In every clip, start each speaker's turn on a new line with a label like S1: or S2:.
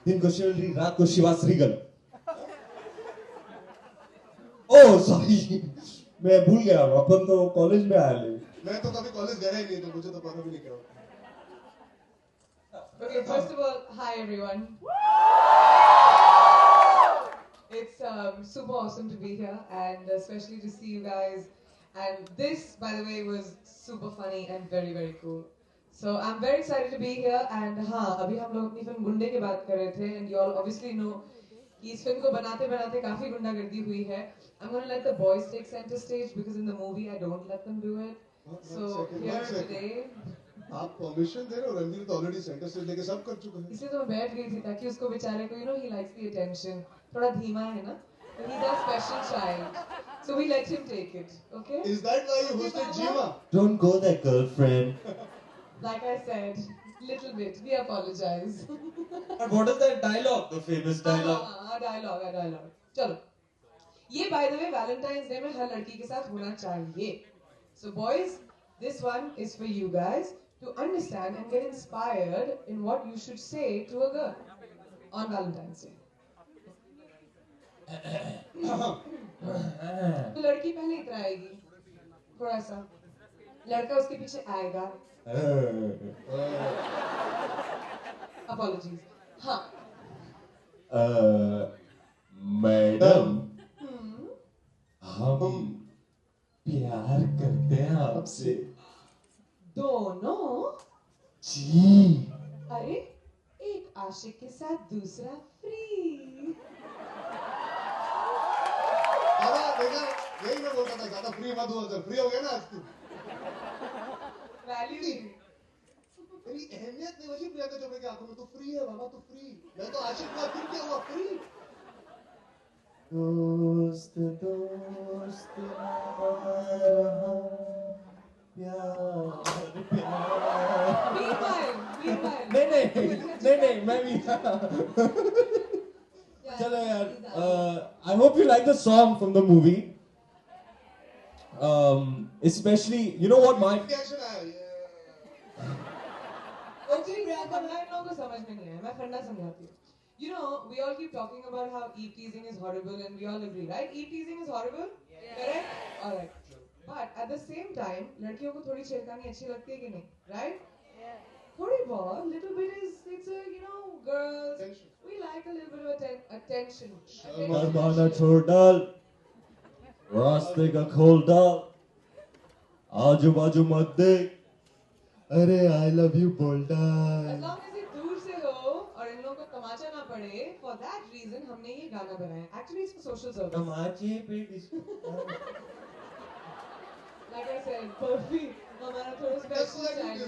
S1: दिन को शिवलरी, रात को शिवास रीगल। ओह सॉरी, मैं भूल गया, अपन तो कॉलेज में आया ले।
S2: मैं तो कभी कॉलेज गया ही नहीं, तो मुझे तो पता भी नहीं क्या होता।
S3: Okay, first of all, hi everyone. It's super awesome to be here, and especially to see you guys. And this, by the way, was super funny and very very cool. So I'm very excited to be here. And हाँ, अभी हम लोग अपनी film गुंडे की बात कर रहे थे, and you all obviously know कि इस फिल्म को बनाते बनाते काफी गुंडागर्दी हुई है. I'm gonna let the boys take center stage because in the movie I don't let them do it. So here today.
S2: आप परमिशन दे रहे हो? रणवीर तो ऑलरेडी सेंटर स्टेज लेके सब कर चुका है।
S3: इसलिए तो मैं बैठ गई थी ताकि उसको बेचारे को he likes the attention. थोड़ा धीमा है ना? But he's a special child. So we let him take it, okay?
S2: Is that why you hosted Jima?
S1: Don't go there, girlfriend.
S3: Like I said, little bit. We apologize.
S1: And what is that dialogue? The famous dialogue.
S3: dialogue. चलो. ये by the way Valentine's Day में हर लड़की के साथ होना चाहिए. So boys, this one is for you guys to understand and get inspired in what you should say to a girl on Valentine's Day. तो लड़की पहले इतना आएगी, थोड़ा सा, लड़का उसके पीछे आएगा. Apologies. हाँ.
S1: मैडम, हम प्यार करते हैं आपसे.
S3: दोनों?
S1: जी.
S3: अरे, एक आशिक के साथ दूसरा फ्री.
S2: देखा, यही मैं बोलता था, ज्यादा फ्री मत हुआ, फ्री हो गया ना आज तू.
S3: वैल्यू नहीं.
S2: तेरी अहमियत नहीं बची प्रियंका चोपड़ा की आंखों में. तो फ्री है बाबा, तो फ्री. मैं तो आशिक हुआ, फिर क्या हुआ? फ्री.
S1: दोस्त दोस्त नहीं मैं भी चलो यार. I hope you like the song from the movie. Especially, you know what my
S2: reaction आया.
S3: Actually, Priyanka, मैं इन लोगों को समझ में नहीं आया. मैं फंडा समझाती हूँ. You know, we all keep talking about how e-teasing is horrible, and we all agree, right? E-teasing is horrible, correct? All right. But at the same time, लड़कियों को थोड़ी छेड़खानी अच्छी लगती है कि नहीं, right? थोड़ी बहुत, little bit is, it's a, you know, girls, we like a little bit of attention.
S1: शर्माना छोड़ डाल, रास्ते का खोल डाल, आजू बाजू मत देख, अरे I love you बोल डाल.
S3: As long as ये दूर से हो और इन लोगों को तमाचा ना पड़े, for that reason हमने ये गाना बनाया. Actually, it's for social service.
S1: तमाचे पे
S3: Like I said, perfect. हमारा थोड़ा special challenge.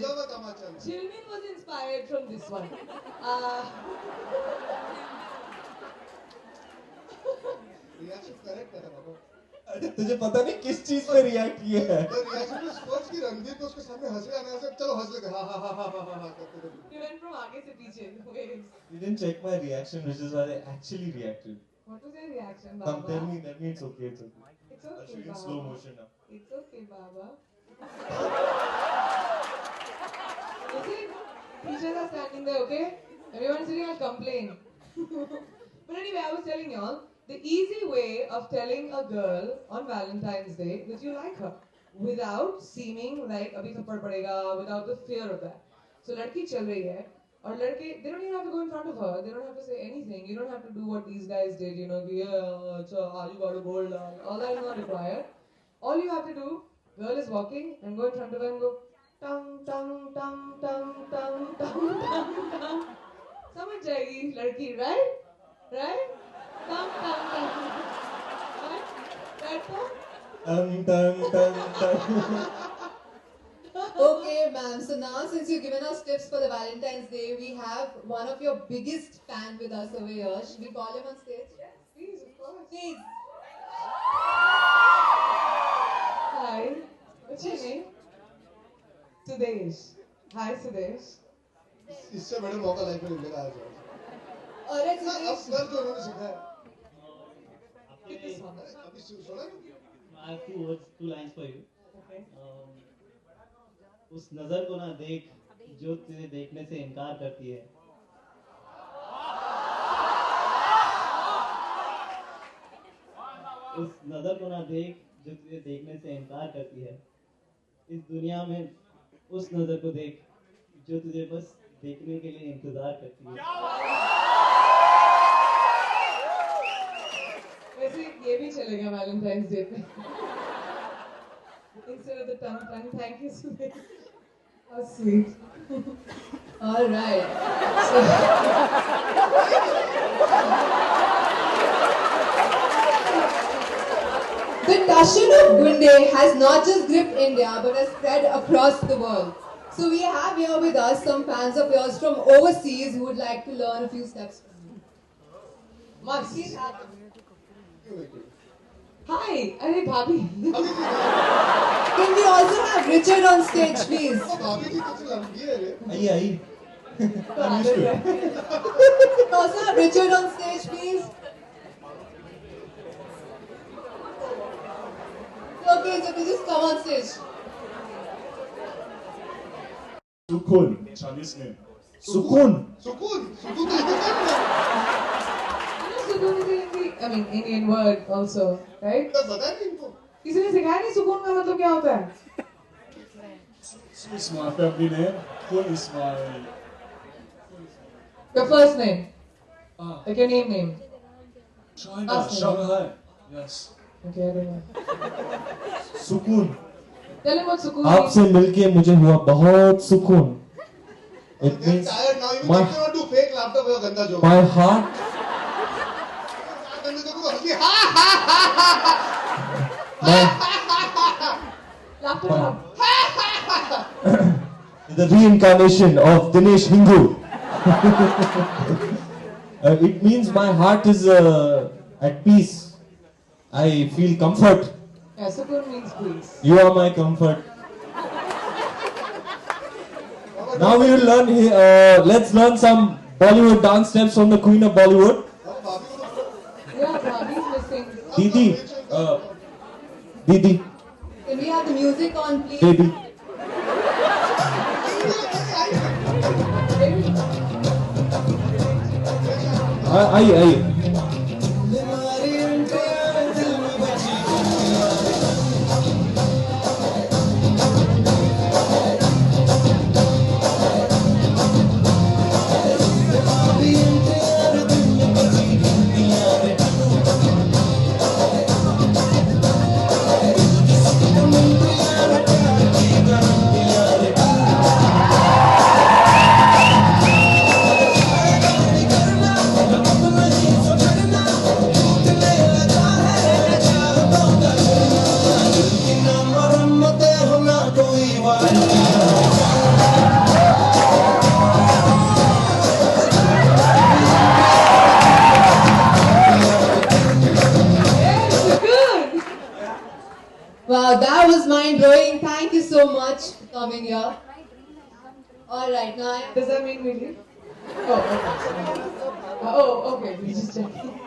S3: Chilmin was inspired from this one.
S2: Reaction correct है बाबा.
S1: अरे तुझे पता नहीं किस चीज पे रिएक्ट किया है.
S2: रिएक्शन में सोच की रणवीर को उसके सामने हंस रहा है, चलो हंस लेते. हाँ हाँ हाँ हाँ हाँ हाँ करते थे.
S3: You went from आगे से पीछे. Waves.
S1: You didn't check my reaction, which is why I actually reacted.
S3: What was your reaction,
S1: Come,
S3: Baba?
S1: tell me it's okay, it's okay.
S3: It's
S1: I'll
S3: okay,
S1: show you in
S3: Baba.
S1: slow motion now.
S3: It's okay, Baba. Listen, teachers are standing there, okay? Everyone's sitting, I'll complain. But anyway, I was telling y'all, the easy way of telling a girl on Valentine's Day that you like her without seeming like abhi thappad padega, without the fear of that. So ladki chal rahi hai, or ladke, they don't even have to go in front of her. They don't have to say anything. You don't have to do what these guys did, you know, ki, yeah, you got to hold on. All that is not required. All you have to do, girl is walking and go in front of her and go, tung, tung, tung, tung, tung, tung, tung, tung. समझ जाएगी लड़की, right? Right? Tung, tung, tung. Right? Right, Tom?
S1: Tung.
S4: Okay, ma'am. So now, since you've given us tips for the Valentine's Day, we have one of your biggest fans with us over here. Should we call him on stage?
S3: Yes, please, of course.
S4: Please.
S3: Hi. What's your name? Sudesh. Hi, Sudesh.
S2: इससे बड़े मौका life में मिलेगा आज.
S4: अरे
S2: अब कर जो उन्होंने सीखा है.
S3: Sudesh.
S2: अभी सुना.
S5: I have two words, two lines for you.
S3: Okay.
S5: उस नजर को ना देख जो तुझे देखने से इनकार करती है. उस नजर को ना देख जो तुझे देखने से इनकार करती है। इस दुनिया में उस नजर को देख जो तुझे बस देखने के लिए इंतजार करती है।
S3: वैसे ये भी चलेगा वैलेंटाइंस डे पे। Instead of the tongue, thank you, Sudhir. How sweet.
S4: All right. So, the Dashan of Gunde has not just gripped India but has spread across the world. So we have here with us some fans of yours from overseas who would like to learn a few steps from you.
S3: Max.
S4: Please have them.
S3: Hi. अरे भाभी.
S4: Can we also have Richard on stage, please?
S2: भाभी जी कुछ लंबी है रे
S1: आइए I'm used to it.
S4: Can also have Richard on stage, please? Okay, so please just come on stage.
S1: सुकून
S2: Chinese name
S1: सुकून
S2: सुकून सुकून तो इसको क्या बोला
S3: सुकून is I mean Indian word also, right?
S2: तो पता नहीं इनको
S3: किसी ने सिखाया नहीं सुकून का मतलब क्या होता है?
S2: Is my family name Kun is my
S3: Your first name,
S2: ah
S3: like your name.
S2: China
S3: Last name.
S2: Shanghai yes
S3: Okay, I don't know.
S1: सुकून
S3: Tell him what सुकून
S1: आपसे मिलके मुझे हुआ बहुत सुकून It
S2: I'm
S1: means
S2: tired now you
S1: my,
S2: cannot do fake laughter for your ganda joke
S1: my heart
S2: गंदा joke को हंसी ha ha ha ha
S1: my,
S3: Laughter club.
S1: the reincarnation of Dinesh Hingu It means my heart is at peace I feel comfort
S3: Yeah, सुकून means peace.
S1: You are my comfort Now we will learn let's learn some Bollywood dance steps from the Queen of Bollywood
S3: Yeah, Bhabhi is missing.
S1: Didi Didi
S4: Can we have the music on, please?
S1: Baby आइए
S4: Wow, that was mind-blowing. Thank you so much for coming here. All right, now I
S3: Does that mean we leave? Oh, okay. We just checking.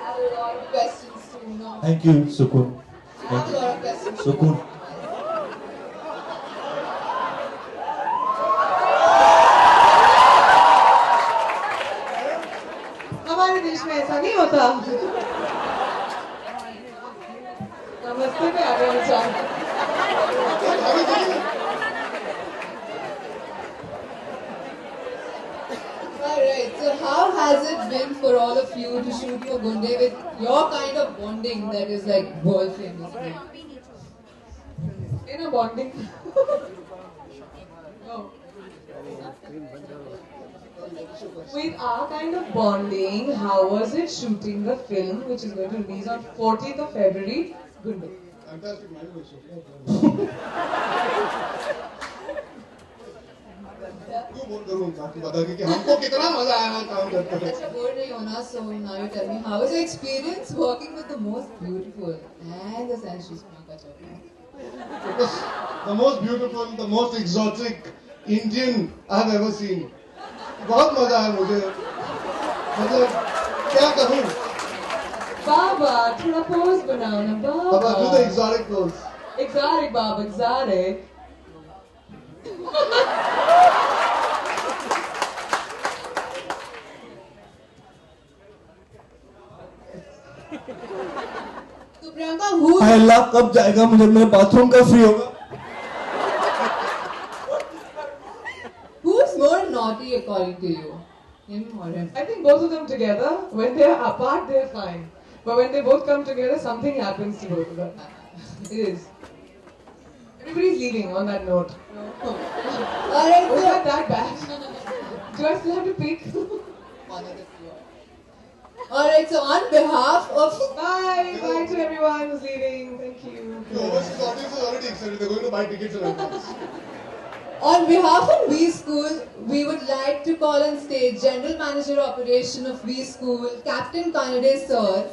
S4: have a lot of questions to know.
S1: Thank you Sukun
S4: I have a lot of questions.
S1: Sukun
S3: हमारे देश में ऐसा नहीं होता. नमस्ते पे आ गया विचार.
S4: Alright, so how has it been for all of you to shoot for Gunde with your kind of bonding that is like world famous?
S3: In a bonding. No. With our kind of bonding, how was it shooting the film which is going to release on 14th of February? Gundu.
S2: Fantastic animation. क्यों बोल करूँ आपको बता के कि हमको कितना मजा आया काम करते हुए
S4: Such a bored nahi hona, so now you tell me how was your experience working with the most beautiful and the sensuous Priyanka Chopra?
S2: It was the most beautiful, the most exotic Indian I've ever seen. बहुत मजा आया मुझे मतलब क्या कहूँ
S3: Baba, थोड़ा pose बनाओ ना
S2: Baba, do the
S3: Baba.
S2: exotic pose.
S3: Exotic, Baba, exotic.
S1: 2.5 lakh कब जाएगा मुझे मेरे बाथरूम का फ्री होगा?
S4: Who's more naughty according to you? Him or him?
S3: I think both of them together, when they're apart, they're fine. But when they both come together, something happens to both of them. It is. Everybody's leaving on that note.
S4: Alright,
S3: Was
S4: so
S3: that that bad? Do I still have to pick?
S4: Alright, so on behalf of
S3: Bye! Bye to everyone who's leaving. Thank you.
S2: The overseas audience is already excited. They're going to buy tickets in advance.
S4: On behalf of V School, we would like to call on stage General Manager Operation of V School, Captain Kanade Sir,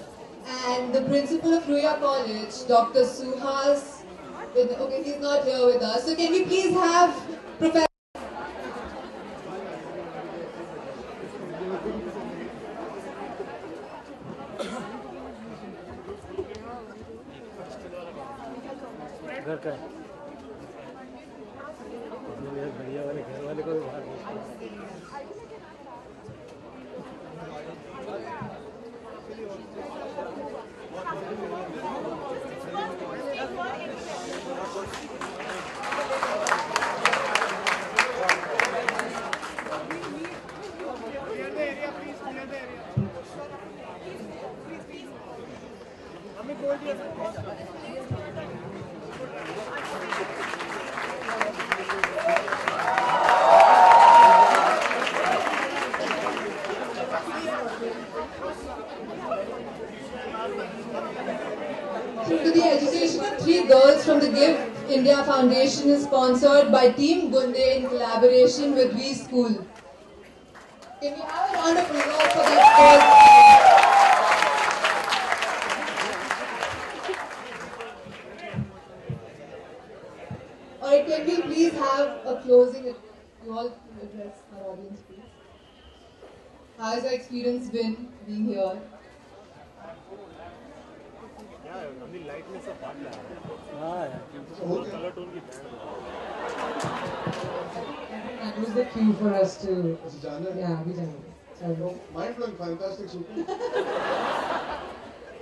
S4: and the Principal of Ruya College, Dr. Suhas. Okay, he's not here with us. So can we please have Professor...
S6: घर का है बढ़िया वाले घर वाले को भी बाहर
S4: To the education of 3 girls from the Give India Foundation is sponsored by Team Gunde in collaboration with V School. Can we have a round of applause for these girls? Alright, can we please have a closing? You all address our audience, please. How has your experience been being here?
S3: And who's the cue for us to...
S2: Jana?
S3: Yeah, we done. So,
S2: Mind blowing, fantastic, super.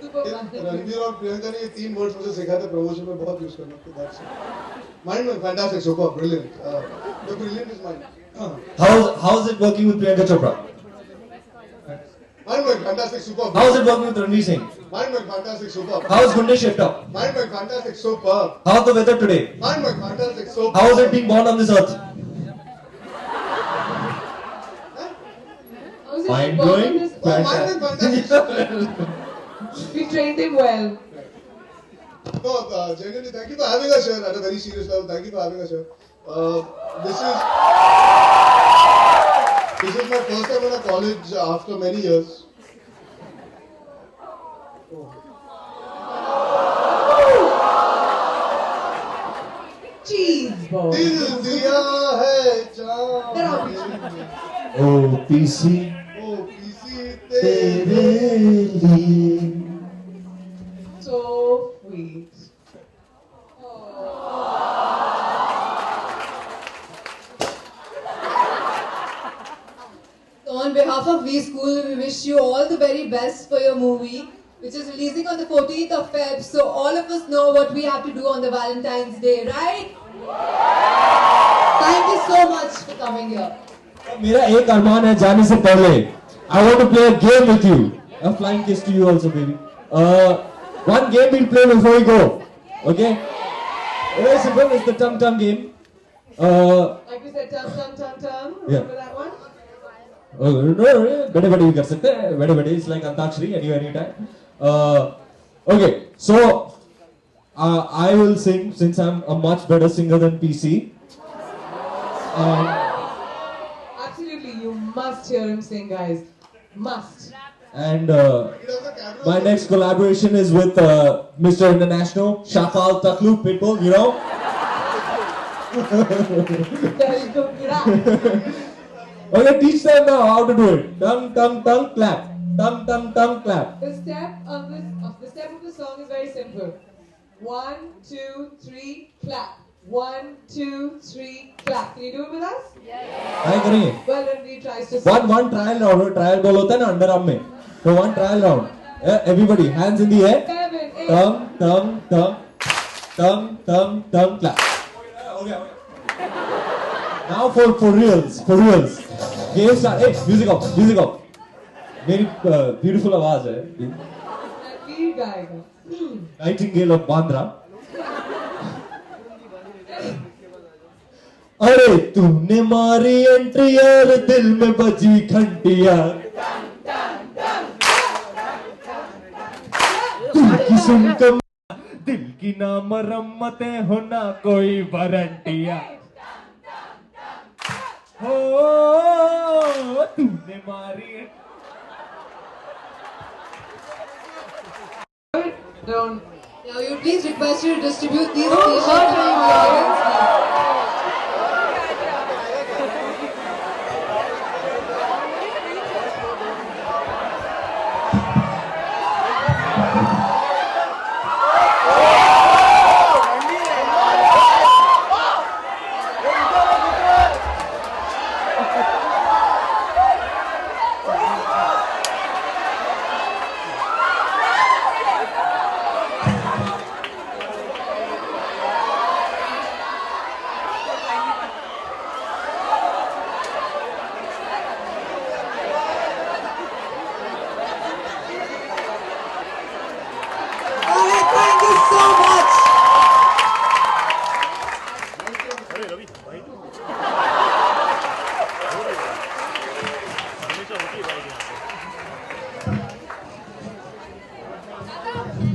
S3: super
S2: Ranbir और प्रियंका ने ये 3 words मुझे सिखाए थे promotion में बहुत use करना तो that's mind blowing fantastic super brilliant the brilliant is mind
S1: How's it working with Priyanka Chopra?
S2: Mind blowing fantastic super
S1: How's it working with Ranveer Singh?
S2: Mind blowing fantastic super
S1: How's Gunde shaped up?
S2: Mind blowing fantastic super
S1: How's the weather today?
S2: Mind blowing fantastic super
S1: How is it being born on this earth?
S3: how's it
S1: Mind
S3: born
S1: blowing?
S3: on this-
S2: mind blowing fantastic super
S3: We trained him well.
S2: No, genuinely, thank you for having us here at a very serious level. Thank you for having us here. This is my first time in a college after many years.
S3: Cheese ball.
S2: दिल दिया है जान
S1: Oh, PC,
S2: ओ PC
S1: tere
S2: तेरे
S1: liye.
S3: So sweet.
S4: So on behalf of V School, we wish you all the very best for your movie, which is releasing on the 14th of Feb. So all of us know what we have to do on the Valentine's Day, right? Thank you so much for coming here.
S1: मेरा एक अरमान है जाने से पहले. I want to play a game with you. A flying kiss to you also, baby. One game we'll play before we go. Okay? Very simple. It's the tum tum game.
S3: Like we said, tum tum tum tum. Remember that one?
S1: बड़े बड़े भी कर सकते हैं. बड़े बड़े it's like antakshari anytime. Okay, so I will sing since I'm a much better singer than PC.
S3: Absolutely, you must hear him sing, guys. Must.
S1: And my next collaboration is with Mr. International, Shakal Taklu Pitbull, you know. Okay, teach them now how to do it. Tum tum tum clap. Tum tum tum clap.
S3: The step of the song is very simple. 1, 2, 3, clap. 1, 2, 3, clap. Can you do it with us?
S1: Try करेंगे.
S3: Well, then we tries to sing.
S1: One trial round. Trial ball होता है ना under arm में. So one trial round. Everybody, hands in the air.
S3: 7,
S1: Thumb, clap. Okay. Now for reals. Game start. Hey, music off. मेरी beautiful आवाज है.
S3: Ranveer गाएगा.
S1: Nightingale of Bandra. अरे तूने मारी एंट्री यार दिल में बजी घंटिया. दिल की सुनकर दिल की ना मरम्मतें हो ना कोई वारंटिया. हो तूने मारी.
S3: Don't.
S4: Now you please request you to distribute these t-shirts to the audience. Alright, thank you so much.
S6: अरे रवि भाई हमेशा होती है भाई यहाँ पे.